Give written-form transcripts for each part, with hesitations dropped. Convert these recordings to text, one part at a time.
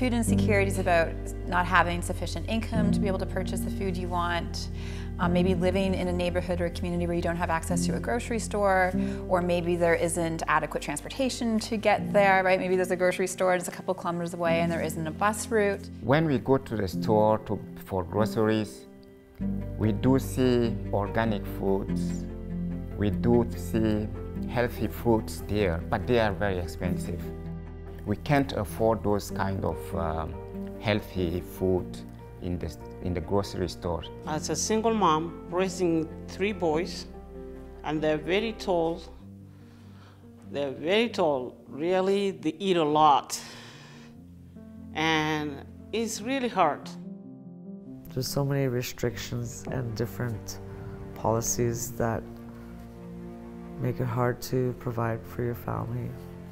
Food insecurity is about not having sufficient income to be able to purchase the food you want, maybe living in a neighborhood or a community where you don't have access to a grocery store, or maybe there isn't adequate transportation to get there, right? Maybe there's a grocery store that's a couple kilometers away and there isn't a bus route. When we go to the store for groceries, we do see organic foods, we do see healthy foods there, but they are very expensive. We can't afford those kind of healthy food in the grocery store. As a single mom raising 3 boys, and they're very tall. They're very tall. Really, they eat a lot, and it's really hard. There's so many restrictions and different policies that make it hard to provide for your family.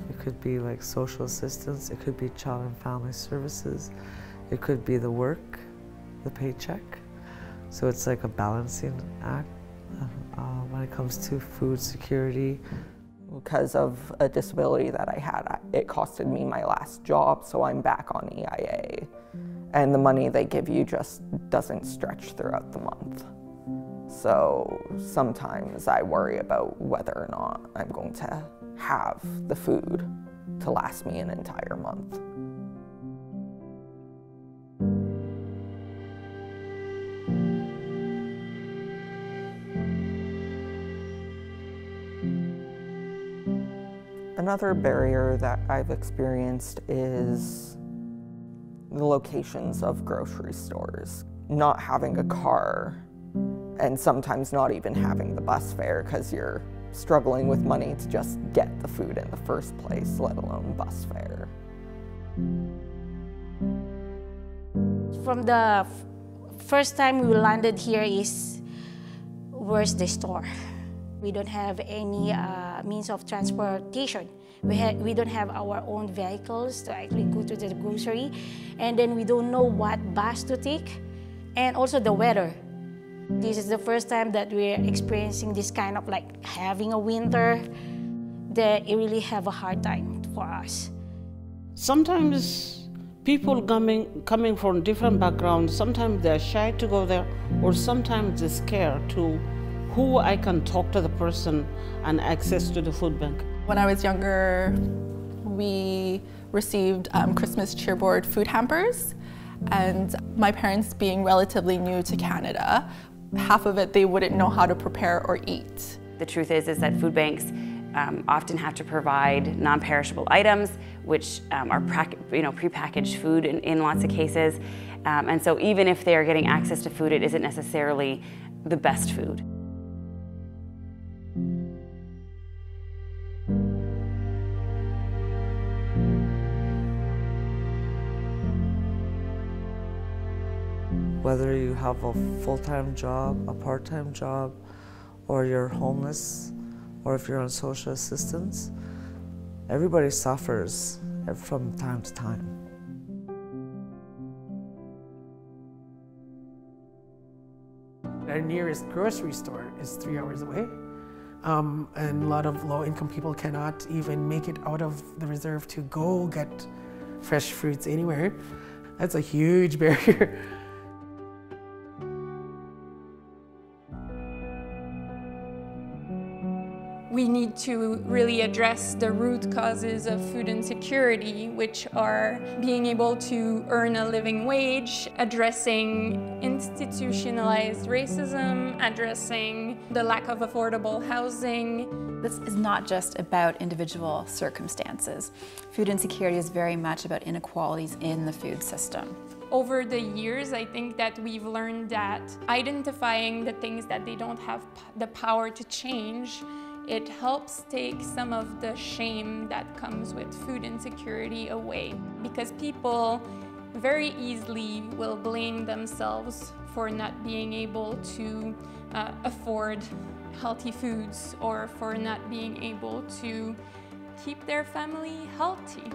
It could be like social assistance, it could be child and family services, it could be the work, the paycheck. So it's like a balancing act when it comes to food security. Because of a disability that I had, it costed me my last job, so I'm back on EIA. And the money they give you just doesn't stretch throughout the month. So sometimes I worry about whether or not I'm going to have the food to last me an entire month. Another barrier that I've experienced is the locations of grocery stores. Not having a car, and sometimes not even having the bus fare because you're struggling with money to just get the food in the first place, let alone bus fare. From the first time we landed here is, where's the store? We don't have any means of transportation. We don't have our own vehicles to actually go to the grocery, and then we don't know what bus to take, and also the weather. This is the first time that we're experiencing this kind of like having a winter that it really have a hard time for us. Sometimes people coming from different backgrounds, sometimes they're shy to go there, or sometimes they're scared to who I can talk to the person and access to the food bank. When I was younger, we received Christmas cheerboard food hampers, and my parents being relatively new to Canada, half of it they wouldn't know how to prepare or eat. The truth is that food banks often have to provide non-perishable items, which are prepackaged food in lots of cases. And so even if they're getting access to food, it isn't necessarily the best food. Whether you have a full-time job, a part-time job, or you're homeless, or if you're on social assistance, everybody suffers from time to time. Our nearest grocery store is 3 hours away, and a lot of low-income people cannot even make it out of the reserve to go get fresh fruits anywhere. That's a huge barrier. We need to really address the root causes of food insecurity, which are being able to earn a living wage, addressing institutionalized racism, addressing the lack of affordable housing. This is not just about individual circumstances. Food insecurity is very much about inequalities in the food system. Over the years, I think that we've learned that identifying the things that they don't have the power to change, it helps take some of the shame that comes with food insecurity away, because people very easily will blame themselves for not being able to afford healthy foods or for not being able to keep their family healthy.